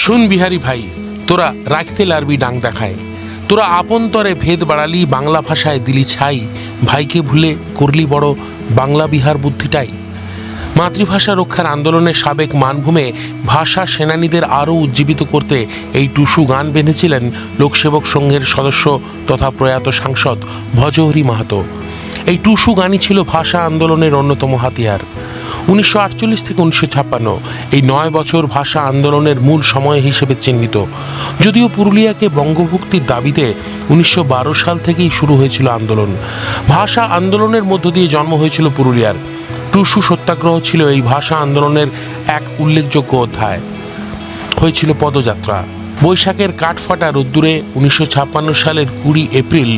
শুন বিহারী ভাই, তোরা রাখতে লারবি ডাং দেখায়, তোরা আপন্তরে ভেদ বাড়ালি, বাংলা ভাষায় দিলি ছাই, ভাইকে ভুলে করলি বড় বাংলা বিহার বুদ্ধিটাই। মাতৃভাষা রক্ষার আন্দোলনের সাবেক মানভূমে ভাষা সেনানীদের আরও উজ্জীবিত করতে এই টুসু গান বেঁধেছিলেন লোকসেবক সংঘের সদস্য তথা প্রয়াত সাংসদ ভজহরি মাহাতো। এই টুসু গানই ছিল ভাষা আন্দোলনের অন্যতম হাতিয়ার। 1948 থেকে 1956 এই 9 বছর ভাষা আন্দোলনের মূল সময় হিসেবে চিহ্নিত। যদিও পুরুলিয়াকে বঙ্গভুক্তির দাবিতে 1912 সাল থেকেই শুরু হয়েছিল আন্দোলন। ভাষা আন্দোলনের মধ্য দিয়ে জন্ম হয়েছিল পুরুলিয়ার। টুসু সত্যাগ্রহ ছিল এই ভাষা আন্দোলনের এক উল্লেখযোগ্য অধ্যায়। হয়েছিল পদযাত্রা। বৈশাখের কাঠফাটা রোদ্দুরে 1956 সালের 20 এপ্রিল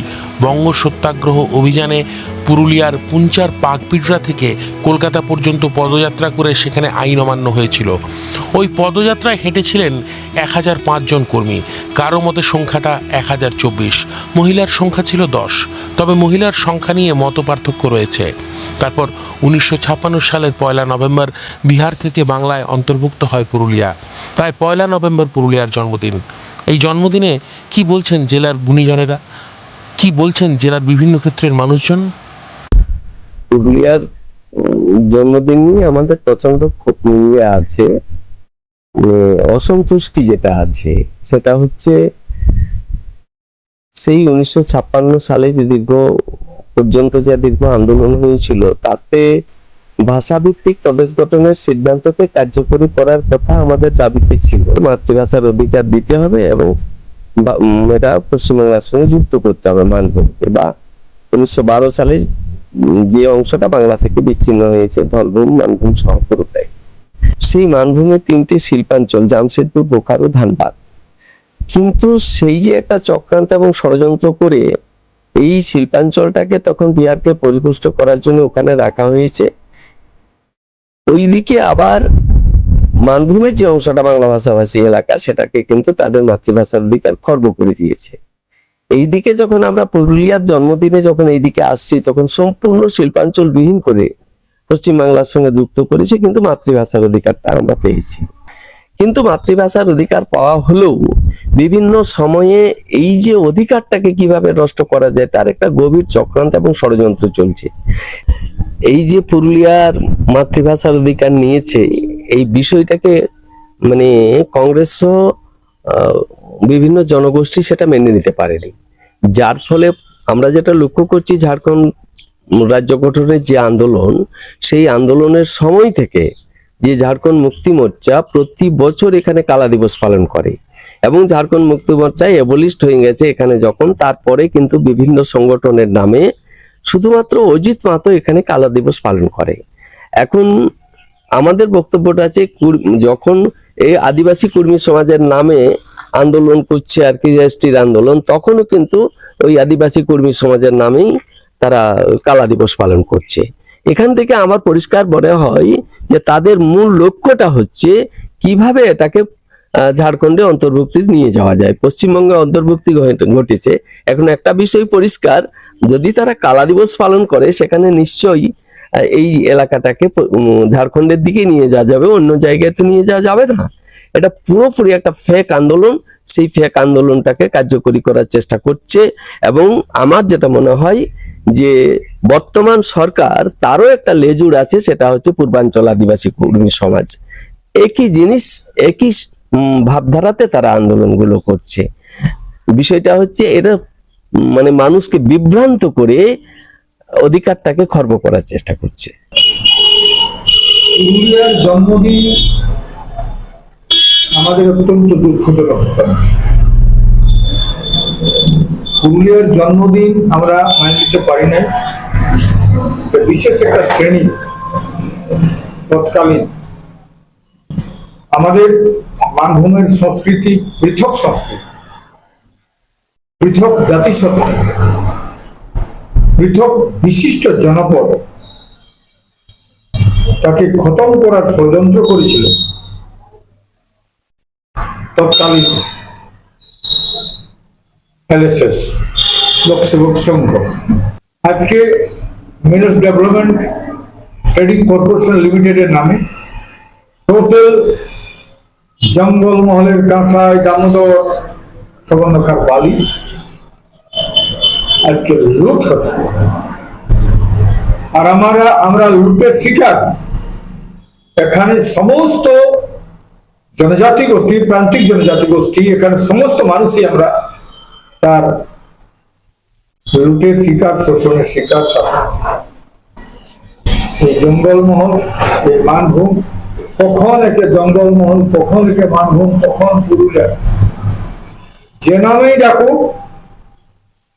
বঙ্গ সত্যাগ্রহ অভিযানে পুরুলিয়ার পুঞ্চার পাকপিড়রা থেকে কলকাতা পর্যন্ত পদযাত্রা করে সেখানে আইন অমান্য হয়েছিল। ওই পদযাত্রায় হেঁটেছিলেন 1005 জন কর্মী। কারো মতে সংখ্যাটা 1024, মহিলার সংখ্যা ছিল 10। তবে মহিলার সংখ্যা নিয়ে মত পার্থক্য রয়েছে। তারপর 1956 সালের 1 নভেম্বর বিহার থেকে বাংলায় অন্তর্ভুক্ত হয় পুরুলিয়া। তাই 1 নভেম্বর পুরুলিয়ার জন্মদিন। এই জন্মদিনে কি বলছেন জেলার গুণীজনেরা, কি বলছেন জেলার বিভিন্ন ক্ষেত্রের মানুষজন? পুরুলিয়ার জন্মদিন নিয়ে আমাদের প্রচন্ড আছে, অসন্তুষ্টি যেটা আছে সেটা হচ্ছে সেই 1956 সালে যে দীর্ঘ পর্যন্ত যে দীর্ঘ আন্দোলন হয়েছিল তাতে ভাষাভিত্তিক প্রদেশ গঠনের সিদ্ধান্তকে কার্যকরী করার কথা আমাদের দাবিতে ছিল। মাতৃভাষার অধিকার দিতে হবে এবং এটা পশ্চিমবাংলার সঙ্গে যুক্ত করতে হবে মানভূমকে, বা 1912 সালে যে অংশটা বাংলা থেকে বিচ্ছিন্ন হয়েছে ধলভূম মানভূম সহ পুরোটাই। সেই মানভূমে 3টি শিল্পাঞ্চল, জামশেদপুর, বোকারো, ধানবাদ। কিন্তু সেই যে একটা চক্রান্ত এবং ষড়যন্ত্র করে এই শিল্পাঞ্চলটাকে তখন বিহারকে পরিপুষ্ট করার জন্য ওখানে রাখা হয়েছে। ওইদিকে আবার মানভূমের যে অংশটা বাংলা ভাষাভাষী এলাকা সেটাকে কিন্তু তাদের মাতৃভাষার অধিকার খর্ব করে দিয়েছে। এইদিকে যখন আমরা পুরুলিয়ার জন্মদিনে যখন এইদিকে আসছি তখন সম্পূর্ণ শিল্পাঞ্চল বিহীন করে পশ্চিমবাংলার সঙ্গে যুক্ত করেছে, কিন্তু মাতৃভাষার অধিকারটা আমরা পেয়েছি। কিন্তু মাতৃভাষার অধিকার পাওয়া হলেও বিভিন্ন সময়ে এই যে অধিকারটাকে কিভাবে নষ্ট করা যায় তার একটা গভীর চক্রান্ত এবং ষড়যন্ত্র চলছে। এই যে পুরুলিয়ার মাতৃভাষার অধিকার নিয়েছে এই বিষয়টাকে মানে কংগ্রেস সহ বিভিন্ন জনগোষ্ঠী সেটা মেনে নিতে পারেনি, যার ফলে আমরা যেটা লক্ষ্য করছি ঝাড়খণ্ড রাজ্য গঠনের যে আন্দোলন, সেই আন্দোলনের সময় থেকে যে ঝাড়খণ্ড মুক্তি মোর্চা প্রতি বছর এখানে কালা দিবস পালন করে এবং ঝাড়খণ্ড মুক্তি মোর্চা এবলিস্ট হয়ে গেছে এখানে যখন, তারপরে কিন্তু বিভিন্ন সংগঠনের নামে শুধুমাত্র অজিত মাহাতো এখানে কালা দিবস পালন করে। এখন আমাদের বক্তব্যটা আছে যখন এই আদিবাসী কর্মী সমাজের নামে আন্দোলন করছে আর কি এসটির আন্দোলন, তখনও কিন্তু ওই আদিবাসী কর্মী সমাজের নামেই তারা কালা দিবস পালন করছে। এখান থেকে আমার পরিষ্কার মনে হয় যে তাদের মূল লক্ষ্যটা হচ্ছে কিভাবে এটাকে ঝাড়খণ্ডে অন্তর্ভুক্তি নিয়ে যাওয়া যায়। পশ্চিমবঙ্গে অন্তর্ভুক্তি ঘটেছে, এখন একটা বিষয় পরিষ্কার, যদি তারা কালা দিবস পালন করে সেখানে নিশ্চয়ই এই এলাকাটাকে ঝাড়খণ্ডের দিকে নিয়ে যাওয়া যাবে, অন্য জায়গায় তো নিয়ে যাওয়া যাবে না। এটা পুরোপুরি একটা ফেক আন্দোলন, সেই ফেক আন্দোলনটাকে কার্যকরী করার চেষ্টা করছে। এবং আমার যেটা মনে হয় যে বর্তমান সরকার তারও একটা লেজুর আছে, সেটা হচ্ছে পূর্বাঞ্চল আদিবাসী কর্মী সমাজ। একই জিনিস একই ভাবধারাতে তারা আন্দোলনগুলো করছে। বিষয়টা হচ্ছে এটা মানে মানুষকে বিভ্রান্ত করে অধিকারটাকে খর্ব করার চেষ্টা করছে। পুরুলিয়ার জন্মদিন আমাদের অত্যন্ত দুঃখজনক ঘটনা। পুরুলিয়ার জন্মদিন আমরা মানিয়ে নিতে পারি নাই। বিশেষ একটা শ্রেণী তৎকালীন আমাদের মানভূমের সংস্কৃতি পৃথক সংস্কৃতি, পৃথক জাতিসত্তা, পৃথক বিশিষ্ট জনপদ, তাকে খতম করার ষড়যন্ত্র করেছিল তৎকালীন LSS লোকসেবক সংঘ। আজকে মিনারেলস ডেভেলপমেন্ট ট্রেডিং কর্পোরেশন লিমিটেডের নামে টোটাল জঙ্গলমহলের কাঁসাই দামোদর সুবর্ণকার বালি আজকে লুট হচ্ছে, আর আমরা লুটের শিকার। এখানে সমস্ত জনজাতি গোষ্ঠী, প্রান্তিক জনজাতি গোষ্ঠী, এখানে সমস্ত মানুষই আমরা তার লুটের শিকার, শোষণের শিকার, শাসনের শিকার। এই জঙ্গলমহল, এই মানভূম, কখন একে জঙ্গলমহল, কখন একে মানভূম, কখন পুরুলিয়া, যে নামেই ডাকুক,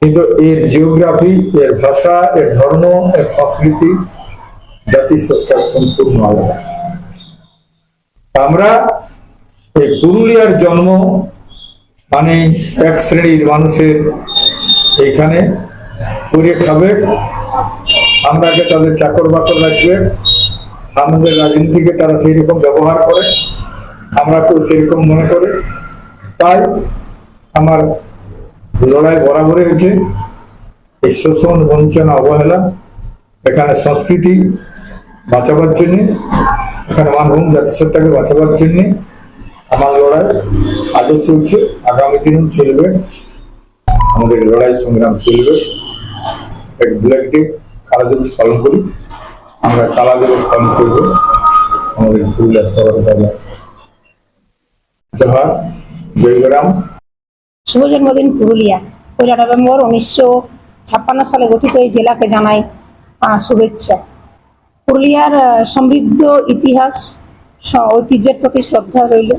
কিন্তু এর জিওগ্রাফি, এর ভাষা, এর ধর্ম, এর সংস্কৃতি, জাতিসত্তা সম্পূর্ণ আলাদা। আমরা এই পুরুলিয়ার জন্ম মানে এক শ্রেণীর মানুষের এইখানে করে খাবে, আমরাকে তাদের চাকর বাকর রাখবে, আমাদের রাজনীতিকে তারা সেই রকম ব্যবহার করে, আমরা কেউ সেরকম মনে করে। তাই আমার লড়াই বরাবরই হচ্ছে এই শোষণ, বঞ্চনা, অবহেলা, এখানে সংস্কৃতি বাঁচাবার জন্য, এখানে মানভূম জাতিসত্তাকে বাঁচাবার জন্য আমার লড়াই আজও চলছে, আগামী দিনও চলবে। আমাদের লড়াই সংগ্রাম চলবে। এক ব্ল্যাক ডে কালা দিবস পালন করি, আমরা কালা দিবস পালন করব আমাদের পুরুলিয়া শহর। জোহার, জয়গ্রাম। শুভ জন্মদিন পুরুলিয়া। 1 নভেম্বর 1956 সালে গঠিত এই জেলাকে জানাই শুভেচ্ছা। পুরুলিয়ার সমৃদ্ধ ইতিহাস, ঐতিহ্যের প্রতি শ্রদ্ধা রইল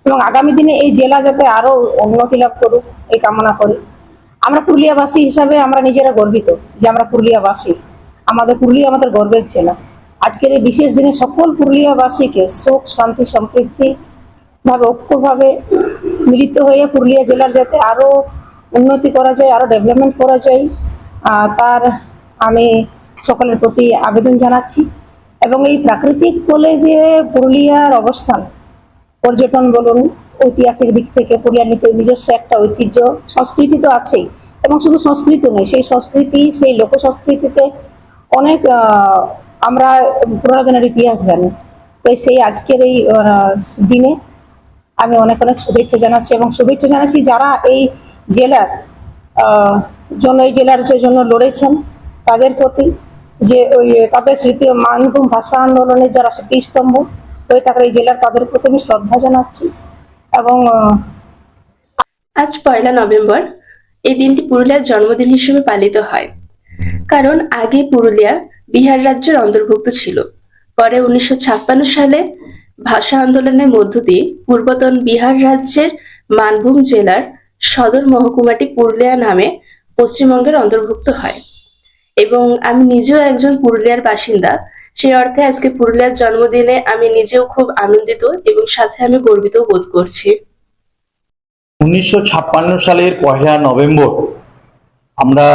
এবং আগামী দিনে এই জেলা যাতে আরো উন্নতি লাভ করুক এই কামনা করি। আমরা পুরুলিয়াবাসী হিসাবে আমরা নিজেরা গর্বিত যে আমরা পুরুলিয়াবাসী। আমাদের পুরুলিয়া আমাদের গর্বের জেলা। আজকের এই বিশেষ দিনে সকল পুরুলিয়াবাসীকে সুখ, শান্তি, সম্প্রীতি ভাবে, ঐক্যভাবে মিলিত হয়ে পুরুলিয়া জেলার যাতে আরো উন্নতি করা যায়, আরো ডেভেলপমেন্ট করা যায়, তার আমি সকলের প্রতি আবেদন জানাচ্ছি। এবং এই প্রাকৃতিক বলে যে পুরুলিয়ার অবস্থান, পর্যটন বলুন, ঐতিহাসিক দিক থেকে পুরুলিয়ার নিজস্ব একটা ঐতিহ্য, সংস্কৃতি তো আছেই, এবং শুধু সংস্কৃতি নয়, সেই সংস্কৃতি, সেই লোক সংস্কৃতিতে অনেক আমরা পুরাতনের ইতিহাস জানি। তো সেই আজকের এই দিনে আমি অনেক অনেক শুভেচ্ছা জানাচ্ছি এবং শুভেচ্ছা জানাচ্ছি যারা এই জেলার জন্য, এই জেলার জন্য লড়েছেন তাদের প্রতি, যে ওই তাদের স্মৃতি, মানভূম ভাষা আন্দোলনের যারা স্মৃতিস্তম্ভ হয়ে থাকার এই জেলার, তাদের প্রতি আমি শ্রদ্ধা জানাচ্ছি। এবং আজ 1 নভেম্বর এই দিনটি পুরুলিয়ার জন্মদিন হিসেবে পালিত হয়, কারণ আগে পুরুলিয়া বিহার রাজ্যের অন্তর্ভুক্ত ছিল। পরে 1956 সালে ভাষা আন্দোলনের মধ্য দিয়ে পূর্বতন বিহার রাজ্যের মানভূম জেলার সদর মহকুমাটি পুরুলিয়া নামে পশ্চিমবঙ্গের অন্তর্ভুক্ত হয়। এবং আমি নিজেও একজন পুরুলিয়ার বাসিন্দা, সেই অর্থে আজকে পুরুলিয়ার জন্মদিনে আমি নিজেও খুব আনন্দিত এবং সাথে আমি গর্বিত বোধ করছি। 1956 সালের 1 নভেম্বর আমরা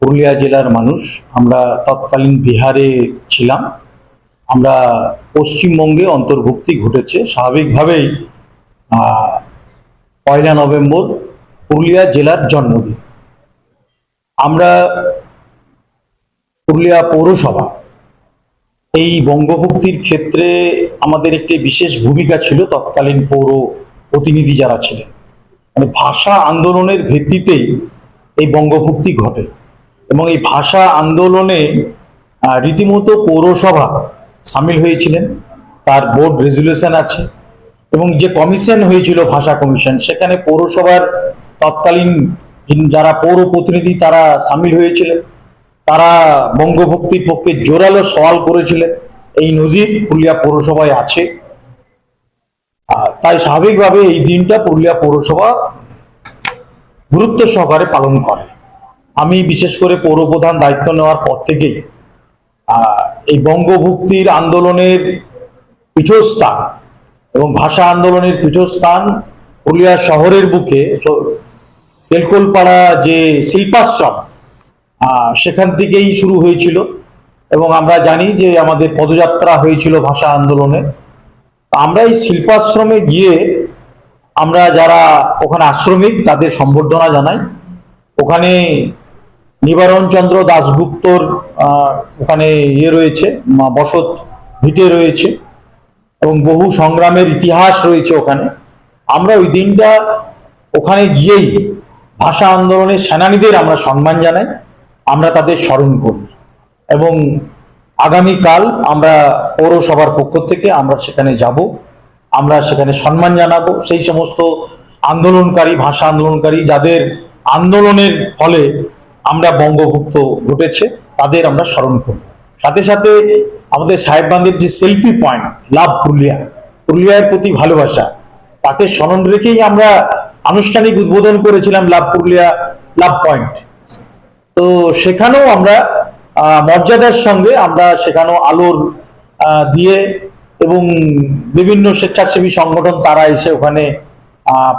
পুরুলিয়া জেলার মানুষ, আমরা তৎকালীন বিহারে ছিলাম, আমরা পশ্চিমবঙ্গে অন্তর্ভুক্তি ঘটেছে। স্বাভাবিকভাবেই 1 নভেম্বর পুরুলিয়া জেলার জন্মদিন। আমরা পুরুলিয়া পৌরসভা এই বঙ্গভুক্তির ক্ষেত্রে আমাদের একটি বিশেষ ভূমিকা ছিল। তৎকালীন পৌর প্রতিনিধি যারা ছিলেন, মানে ভাষা আন্দোলনের ভিত্তিতেই এই বঙ্গভুক্তি ঘটে এবং এই ভাষা আন্দোলনে রীতিমতো পৌরসভা সামিল হয়েছিলেন। তার বোর্ড রেজুলেশন আছে এবং যে কমিশন হয়েছিল ভাষা কমিশন, সেখানে পৌরসভার তৎকালীন যারা পৌর প্রতিনিধি তারা সামিল হয়েছিলেন। তারা বঙ্গভুক্তির পক্ষে জোরালো সওয়াল করেছিলেন। এই নজির পুরুলিয়া পৌরসভায় আছে। তাই স্বাভাবিকভাবে এই দিনটা পুরুলিয়া পৌরসভা গুরুত্ব সহকারে পালন করে। আমি বিশেষ করে পৌরপ্রধান দায়িত্ব নেওয়ার পর থেকেই এই বঙ্গভুক্তির আন্দোলনের পীঠস্থান এবং ভাষা আন্দোলনের পীঠস্থান পুরুলিয়া শহরের বুকে তেলকলপাড়া যে শিল্পাশ্রম, সেখান থেকেই শুরু হয়েছিল। এবং আমরা জানি যে আমাদের পদযাত্রা হয়েছিল ভাষা আন্দোলনে। আমরা এই শিল্পাশ্রমে গিয়ে আমরা যারা ওখানে আশ্রমিক তাদের সম্বর্ধনা জানাই। ওখানে নিবারণ চন্দ্র দাশগুপ্তর ওখানে রয়েছে, বসত ভিটে রয়েছে। এবং বহু সংগ্রামের ইতিহাস রয়েছে ওখানে। আমরা ওই দিনটা ওখানে গিয়েই ভাষা আন্দোলনের সেনানীদের আমরা সম্মান জানাই, আমরা তাদের স্মরণ করি এবং আগামীকাল আমরা পৌরসভার পক্ষ থেকে আমরা সেখানে যাব, আমরা সেখানে সম্মান জানাবো সেই সমস্ত আন্দোলনকারী, ভাষা আন্দোলনকারী যাদের আন্দোলনের ফলে আমরা বঙ্গভুক্ত ঘটেছে, তাদের আমরা স্মরণ করব। সাথে সাথে আমাদের সাহেববান্ধের যে সেলফি পয়েন্ট লাভ পুরুলিয়া, পুরুলিয়ার প্রতি ভালোবাসা, তাকে স্মরণ রেখেই আমরা আনুষ্ঠানিক উদ্বোধন করেছিলাম লাভ পুরুলিয়া লাভ পয়েন্ট। তো সেখানেও আমরা মর্যাদার সঙ্গে আমরা সেখানেও আলোর দিয়ে এবং বিভিন্ন স্বেচ্ছাসেবী সংগঠন তারা এসে ওখানে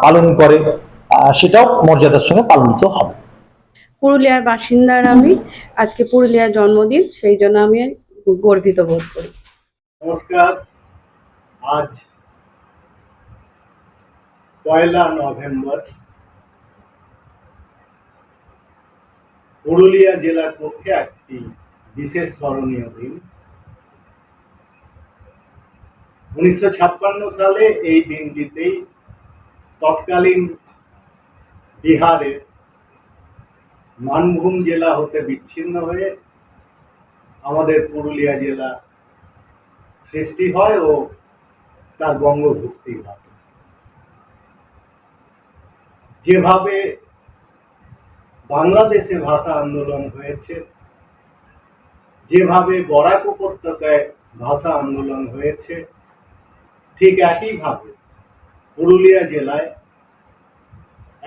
পালন করে, সেটাও মর্যাদার সঙ্গে পালিত হবে। পুরুলিয়ার বাসিন্দার আমি, আজকে পুরুলিয়ার জন্মদিন, সেই জন্য আমি গর্বিত বোধ করি। নমস্কার। আজ 1 নভেম্বর পুরুলিয়া জেলার পক্ষে একটি বিশেষ স্মরণীয় দিন। 1956 সালে এই দিনটিতেই তৎকালীন বিহারের মানভূম জেলা হতে বিচ্ছিন্ন হয়ে আমাদের পুরুলিয়া জেলা সৃষ্টি হয় ও তার বঙ্গভুক্তি হয়। যেভাবে বাংলাদেশে ভাষা আন্দোলন হয়েছে, যেভাবে বরাক উপত্যকায় ভাষা আন্দোলন হয়েছে, ঠিক একইভাবে পুরুলিয়া জেলায়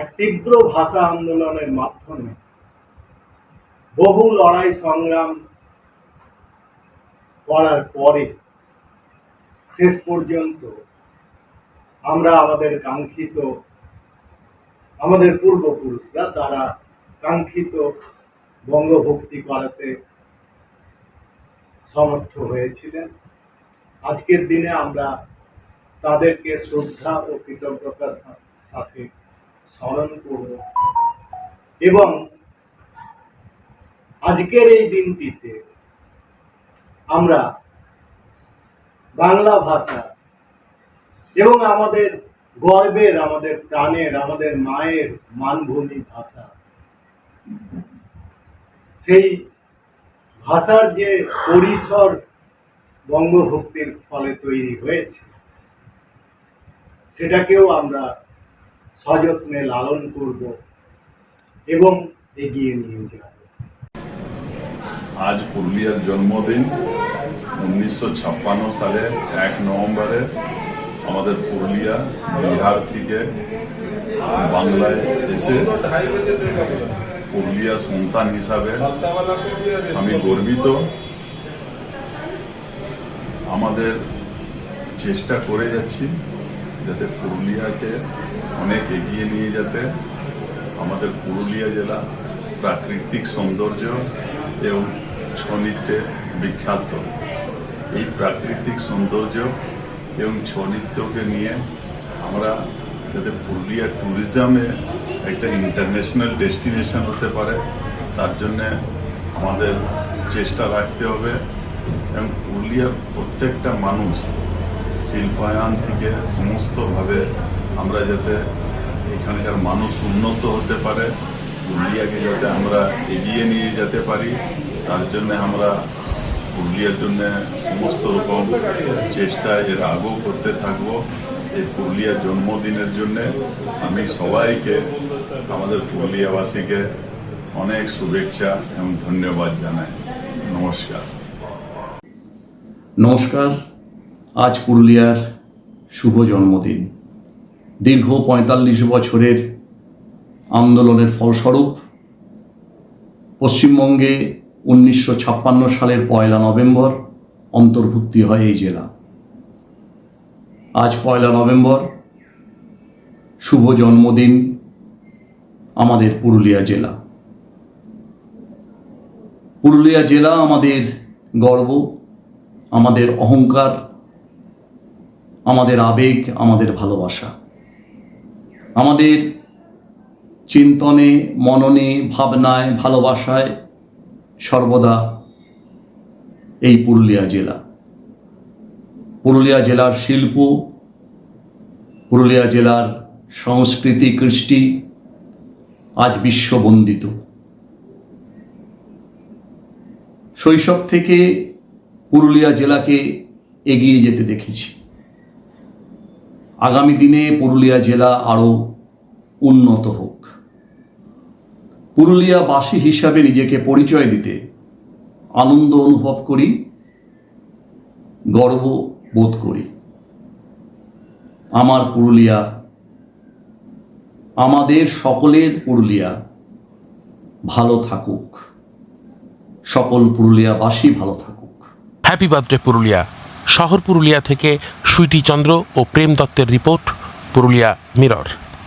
এক তীব্র ভাষা আন্দোলনের মাধ্যমে বহু লড়াই সংগ্রাম করার পরে শেষ পর্যন্ত আমরা আমাদের পূর্বপুরুষরা তারা কাঙ্ক্ষিত বঙ্গভুক্তি করাতে সমর্থ হয়েছিলেন। আজকের দিনে আমরা তাদেরকে শ্রদ্ধা ও কৃতজ্ঞতার সাথে স্মরণ করব এবং আজকের এই দিনটিতে আমরা বাংলা ভাষা এবং আমাদের গর্বের, আমাদের প্রাণের, আমাদের মায়ের মানভূমি ভাষা, সেই ভাষার যে পরিসর বঙ্গভুক্তির ফলে তৈরি হয়েছে, সেটাকেও আমরা সযত্নে লালন করব এবং এগিয়ে নিয়ে যাব। আজ পুরুলিয়ার জন্মদিন। 1956 সালে 1 নভেম্বরে আমাদের পুরুলিয়া বিহার থেকে বাংলায় এসে পুরুলিয়া সন্তান হিসাবে আমি গর্বিত। আমাদের চেষ্টা করে যাচ্ছি যাতে পুরুলিয়াকে অনেক এগিয়ে নিয়ে যেতে। আমাদের পুরুলিয়া জেলা প্রাকৃতিক সৌন্দর্য এবং ছৌ নৃত্যে বিখ্যাত। এই প্রাকৃতিক সৌন্দর্য এবং ছৌ নৃত্যকে নিয়ে আমরা যাতে পুরুলিয়া ট্যুরিজমে একটা ইন্টারন্যাশনাল ডেস্টিনেশন হতে পারে, তার জন্যে আমাদের চেষ্টা রাখতে হবে এবং পুরুলিয়ার প্রত্যেকটা মানুষ শিল্পায়ন থেকে সমস্তভাবে আমরা যাতে এখানকার মানুষ উন্নত হতে পারে, পুরুলিয়াকে যাতে আমরা এগিয়ে নিয়ে যেতে পারি, তার জন্য আমরা পুরুলিয়ার জন্য সমস্ত রকম চেষ্টা এর আগেও করতে থাকবো। এই পুরুলিয়ার জন্মদিনের জন্য আমি সবাইকে, আমাদের পুরুলিয়াবাসীকে অনেক শুভেচ্ছা এবং ধন্যবাদ জানাই। নমস্কার। নমস্কার। আজ পুরুলিয়ার শুভ জন্মদিন। দীর্ঘ ৪৫ বছরের আন্দোলনের ফলস্বরূপ পশ্চিমবঙ্গে 1956 সালের 1 নভেম্বর অন্তর্ভুক্তি হয় এই জেলা। আজ 1 নভেম্বর শুভ জন্মদিন আমাদের পুরুলিয়া জেলা। পুরুলিয়া জেলা আমাদের গর্ব, আমাদের অহংকার, আমাদের আবেগ, আমাদের ভালোবাসা। আমাদের চিন্তনে, মননে, ভাবনায়, ভালোবাসায় সর্বদা এই পুরুলিয়া জেলা। পুরুলিয়া জেলার শিল্প, পুরুলিয়া জেলার সংস্কৃতি কৃষ্টি আজ বিশ্ববন্দিত। শৈশব থেকে পুরুলিয়া জেলাকে এগিয়ে যেতে দেখেছি। আগামী দিনে পুরুলিয়া জেলা আরও উন্নত হোক। পুরুলিয়াবাসী হিসাবে নিজেকে পরিচয় দিতে আনন্দ অনুভব করি, গর্ব বোধ করি। আমার পুরুলিয়া, আমাদের সকলের পুরুলিয়া ভালো থাকুক, সকল পুরুলিয়াবাসী ভালো থাকুক। Happy birthday Purulia. শহর পুরুলিয়া থেকে সুইটি চন্দ্র ও প্রেম দত্তের রিপোর্ট, পুরুলিয়া মিরর।